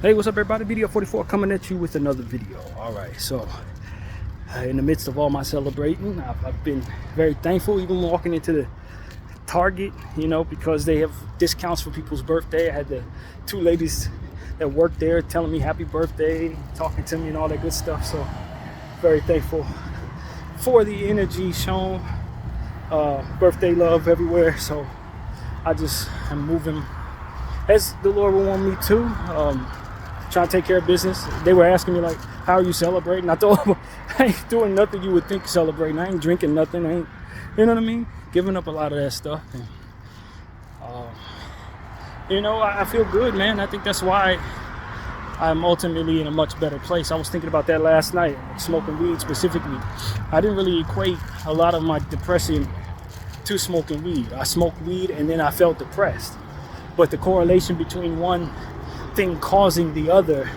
Hey, what's up everybody? Video 44 coming at you with another video. Alright, so in the midst of all my celebrating, I've been very thankful, even walking into the Target, you know, because they have discounts for people's birthday. I had the two ladies that worked there telling me happy birthday, talking to me and all that good stuff. So very thankful for the energy shown, birthday love everywhere. So I just am moving as the Lord will want me to. Trying to take care of business. They were asking me like, how are you celebrating? I told them I ain't doing nothing you would think celebrating. I ain't drinking nothing. I ain't, you know what I mean? Giving up a lot of that stuff. And, you know, I feel good, man. I think that's why I'm ultimately in a much better place. I was thinking about that last night, smoking weed specifically. I didn't really equate a lot of my depression to smoking weed. I smoked weed and then I felt depressed. But the correlation between one thing causing the other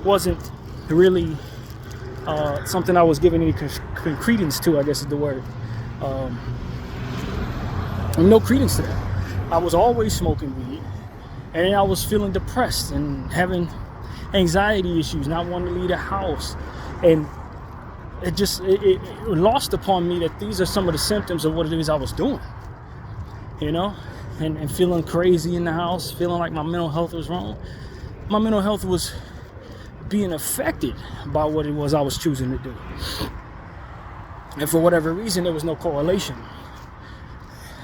wasn't really something I was giving any credence to, I guess is the word. No credence to that. I was always smoking weed and I was feeling depressed and having anxiety issues, not wanting to leave the house. And it lost upon me that these are some of the symptoms of what it is I was doing, you know? And feeling crazy in the house, feeling like my mental health was wrong. My mental health was being affected by what it was I was choosing to do. And for whatever reason, there was no correlation.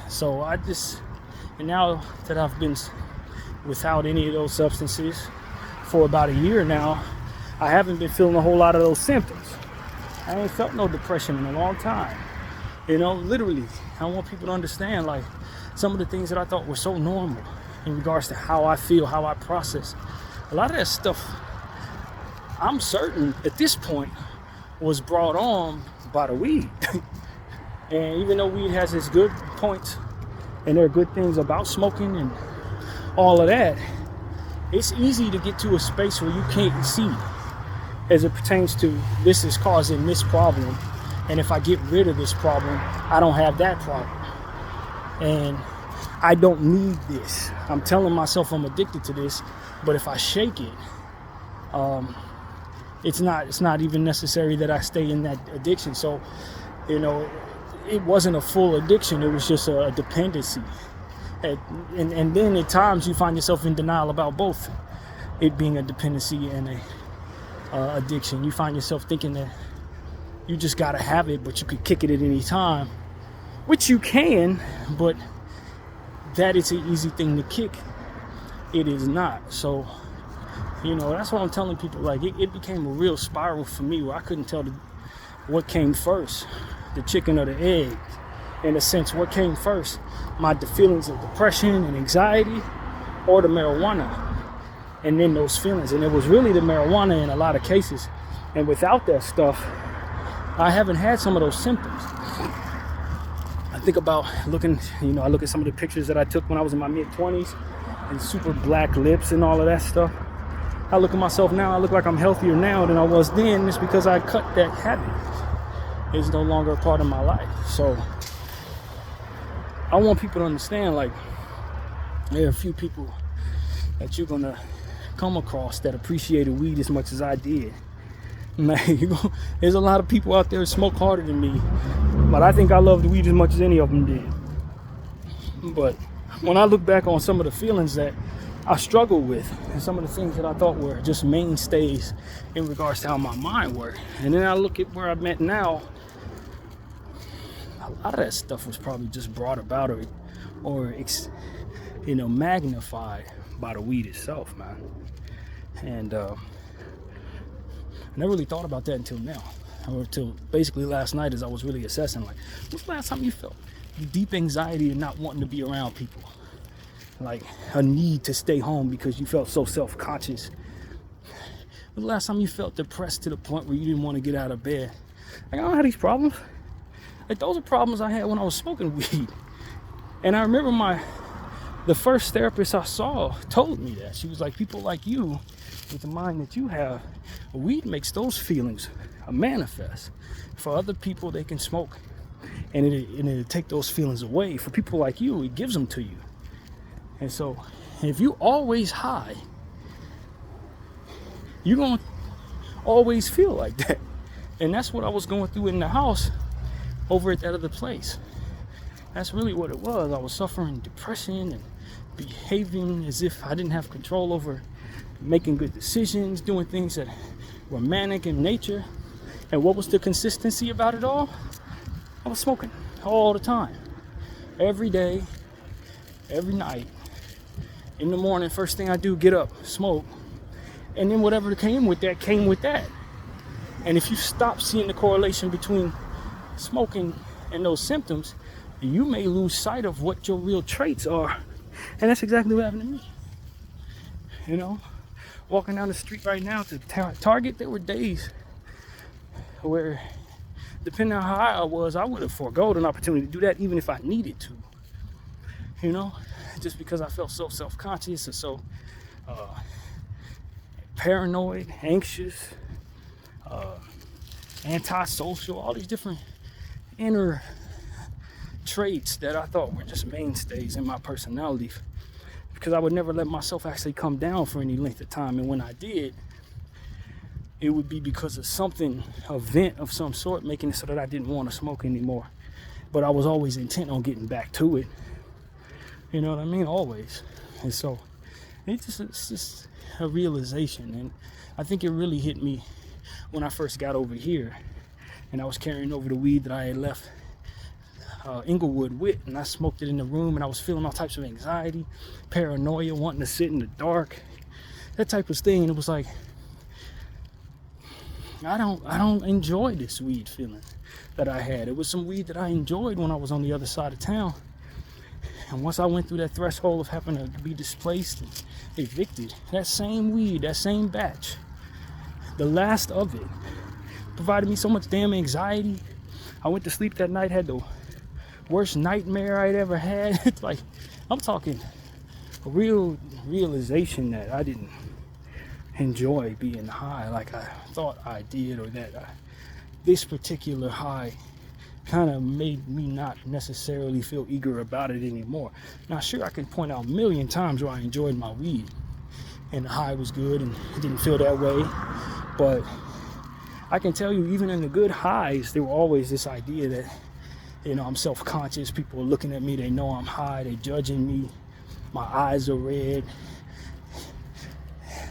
So and now that I've been without any of those substances for about a year now, I haven't been feeling a whole lot of those symptoms. I ain't felt no depression in a long time. You know, literally, I want people to understand, like, some of the things that I thought were so normal in regards to how I feel, how I process. A lot of that stuff, I'm certain at this point, was brought on by the weed. And even though weed has its good points, and there are good things about smoking and all of that, it's easy to get to a space where you can't see as it pertains to this is causing this problem. And if I get rid of this problem, I don't have that problem. And I don't need this. I'm telling myself I'm addicted to this, but if I shake it, it's not even necessary that I stay in that addiction. So, you know, it wasn't a full addiction. It was just a dependency. And then at times you find yourself in denial about both it being a dependency and a addiction. You find yourself thinking that you just gotta have it, but you could kick it at any time, which you can, but that is an easy thing to kick. It is not. So, you know, that's what I'm telling people. Like, it became a real spiral for me where I couldn't tell what came first, the chicken or the egg. In a sense, what came first, the feelings of depression and anxiety, or the marijuana, and then those feelings. And it was really the marijuana in a lot of cases. And without that stuff, I haven't had some of those symptoms. I think about looking, you know, I look at some of the pictures that I took when I was in my mid-20s and super black lips and all of that stuff. I look at myself now, I look like I'm healthier now than I was then. It's because I cut that habit. It's no longer a part of my life. So I want people to understand, like, there are a few people that you're gonna come across that appreciated weed as much as I did. Like, there's a lot of people out there who smoke harder than me, but I think I love the weed as much as any of them did. But when I look back on some of the feelings that I struggled with and some of the things that I thought were just mainstays in regards to how my mind worked, and then I look at where I'm at now, a lot of that stuff was probably just brought about or you know, magnified by the weed itself, man. And I never really thought about that until now, or until basically last night, as I was really assessing, like, when's the last time you felt deep anxiety and not wanting to be around people? Like a need to stay home because you felt so self-conscious. When the last time you felt depressed to the point where you didn't want to get out of bed? Like, I don't have these problems. Like, those are problems I had when I was smoking weed. And I remember the first therapist I saw told me that. She was like, people like you, with the mind that you have, weed makes those feelings manifest. For other people, they can smoke and it'll take those feelings away. For people like you, it gives them to you. And so if you always high, you're going to always feel like that. And that's what I was going through in the house over at that other place. That's really what it was. I was suffering depression and behaving as if I didn't have control over making good decisions, doing things that were manic in nature. And what was the consistency about it all? I was smoking all the time. Every day, every night. In the morning, first thing I do, get up, smoke. And then whatever came with that, came with that. And if you stop seeing the correlation between smoking and those symptoms, you may lose sight of what your real traits are. And that's exactly what happened to me. You know, walking down the street right now to Target, there were days where, depending on how high I was, I would have forgoed an opportunity to do that even if I needed to. You know, just because I felt so self-conscious or so paranoid, anxious, antisocial, all these different inner traits that I thought were just mainstays in my personality, because I would never let myself actually come down for any length of time. And when I did, it would be because of something, a vent of some sort, making it so that I didn't want to smoke anymore. But I was always intent on getting back to it. You know what I mean? Always. And so it's just a realization. And I think it really hit me when I first got over here and I was carrying over the weed that I had left Inglewood with, and I smoked it in the room, and I was feeling all types of anxiety, paranoia, wanting to sit in the dark, that type of thing. And it was like, I don't enjoy this weed feeling that I had. It was some weed that I enjoyed when I was on the other side of town. And once I went through that threshold of having to be displaced and evicted, that same weed, that same batch, the last of it, provided me so much damn anxiety. I went to sleep that night, had the worst nightmare I'd ever had. It's like, I'm talking a real realization that I didn't enjoy being high like I thought I did, or that this particular high kind of made me not necessarily feel eager about it anymore. Now, sure, I can point out a million times where I enjoyed my weed and the high was good and it didn't feel that way, but I can tell you, even in the good highs, there were always this idea that, you know, I'm self-conscious, people are looking at me, they know I'm high, they're judging me, my eyes are red,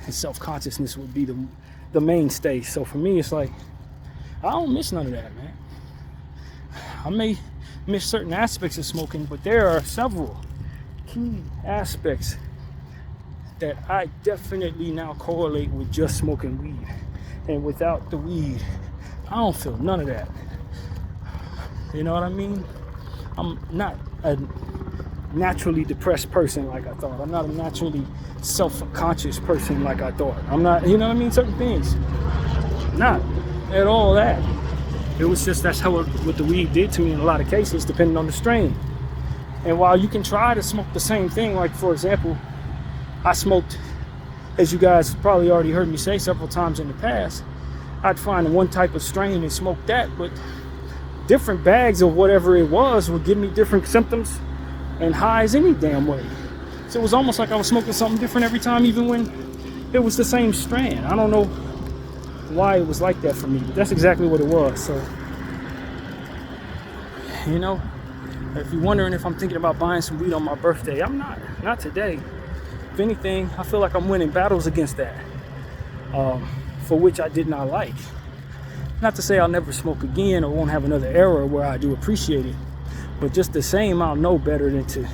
and self-consciousness would be the mainstay. So for me, it's like, I don't miss none of that, man. I may miss certain aspects of smoking, but there are several key aspects that I definitely now correlate with just smoking weed. And without the weed, I don't feel none of that. You know what I mean? I'm not a naturally depressed person like I thought. I'm not a naturally self-conscious person like I thought. I'm not, you know what I mean? Certain things. Not at all that. It was just, that's how what the weed did to me in a lot of cases, depending on the strain. And while you can try to smoke the same thing, like for example, I smoked, as you guys probably already heard me say several times in the past, I'd find one type of strain and smoke that, but different bags of whatever it was would give me different symptoms and highs any damn way. So it was almost like I was smoking something different every time, even when it was the same strand. I don't know why it was like that for me, but that's exactly what it was. So, you know, if you're wondering if I'm thinking about buying some weed on my birthday, I'm not today. If anything, I feel like I'm winning battles against that, for which I did not like. Not to say I'll never smoke again or won't have another era where I do appreciate it, but just the same, I'll know better than to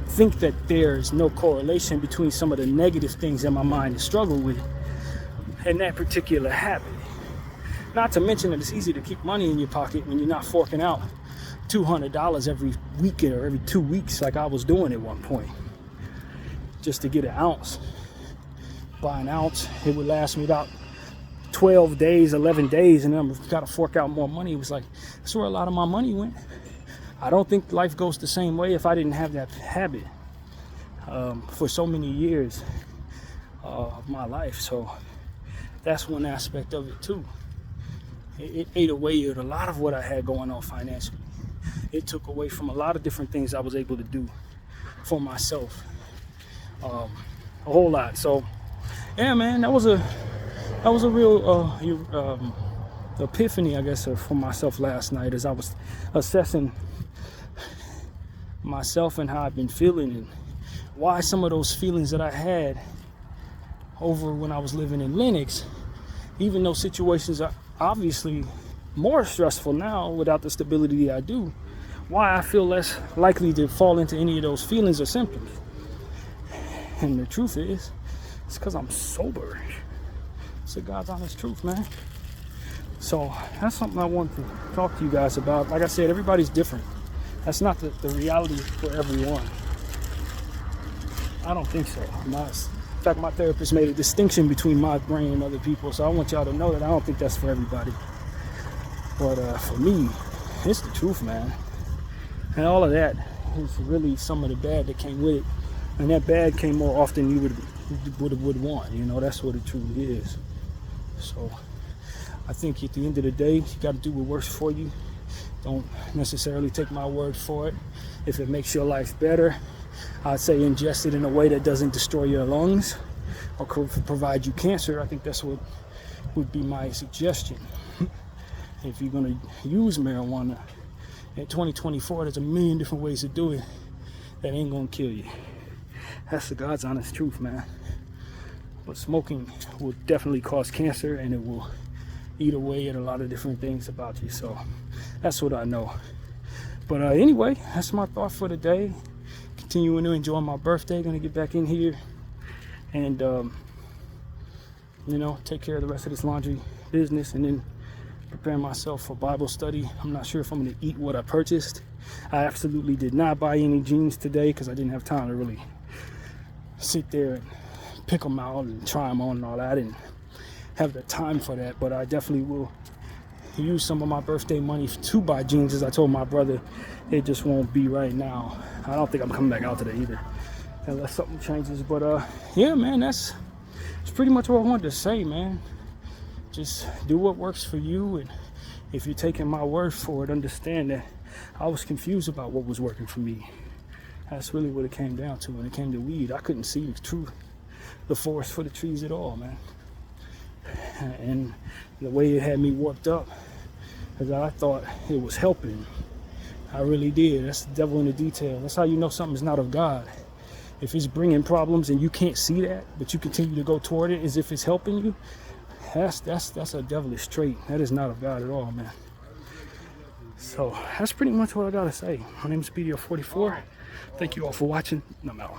think that there's no correlation between some of the negative things that my mind has struggled with and that particular habit. Not to mention that it's easy to keep money in your pocket when you're not forking out $200 every weekend or every 2 weeks like I was doing at one point, just to get an ounce. Buy an ounce, it would last me about 12 days, 11 days, and then I've got to fork out more money. It was like, that's where a lot of my money went. I don't think life goes the same way if I didn't have that habit for so many years of my life. So that's one aspect of it too. It ate away at a lot of what I had going on financially. It took away from a lot of different things I was able to do for myself. A whole lot. So yeah, man, that was that was a real epiphany, I guess, for myself last night as I was assessing myself and how I've been feeling and why some of those feelings that I had over when I was living in Lenox, even though situations are obviously more stressful now without the stability I do, why I feel less likely to fall into any of those feelings or symptoms. And the truth is, it's because I'm sober. It's the God's honest truth, man. So that's something I want to talk to you guys about. Like I said, everybody's different. That's not the reality for everyone. I don't think so. In fact, my therapist made a distinction between my brain and other people, so I want y'all to know that I don't think that's for everybody. But for me, it's the truth, man. And all of that is really some of the bad that came with it. And that bad came more often than you would want. You know, that's what it truly is. So I think at the end of the day, you got to do what works for you. Don't necessarily take my word for it. If it makes your life better, I'd say ingest it in a way that doesn't destroy your lungs or provide you cancer. I think that's what would be my suggestion. If you're going to use marijuana in 2024, there's a million different ways to do it that ain't going to kill you. That's the God's honest truth, man. But smoking will definitely cause cancer, and it will eat away at a lot of different things about you. So that's what I know. But anyway, that's my thought for the day. Continuing to enjoy my birthday. Gonna get back in here and take care of the rest of this laundry business, and then prepare myself for Bible study. I'm not sure if I'm gonna eat what I purchased. I absolutely did not buy any jeans today because I didn't have time to really sit there and pick them out and try them on and all that. I didn't have the time for that, but I definitely will use some of my birthday money to buy jeans. As I told my brother, it just won't be right now. I don't think I'm coming back out today either, unless something changes. But yeah, man, that's pretty much what I wanted to say, man. Just do what works for you, and if you're taking my word for it, understand that I was confused about what was working for me. That's really what it came down to. When it came to weed, I couldn't see the forest for the trees at all, man. And the way it had me warped up, because I thought it was helping. I really did. That's the devil in the detail. That's how you know something's not of God. If it's bringing problems and you can't see that, but you continue to go toward it as if it's helping you, that's a devilish trait. That is not of God at all, man. So that's pretty much what I gotta say. My name is BDO44. Thank you all for watching. I'm out.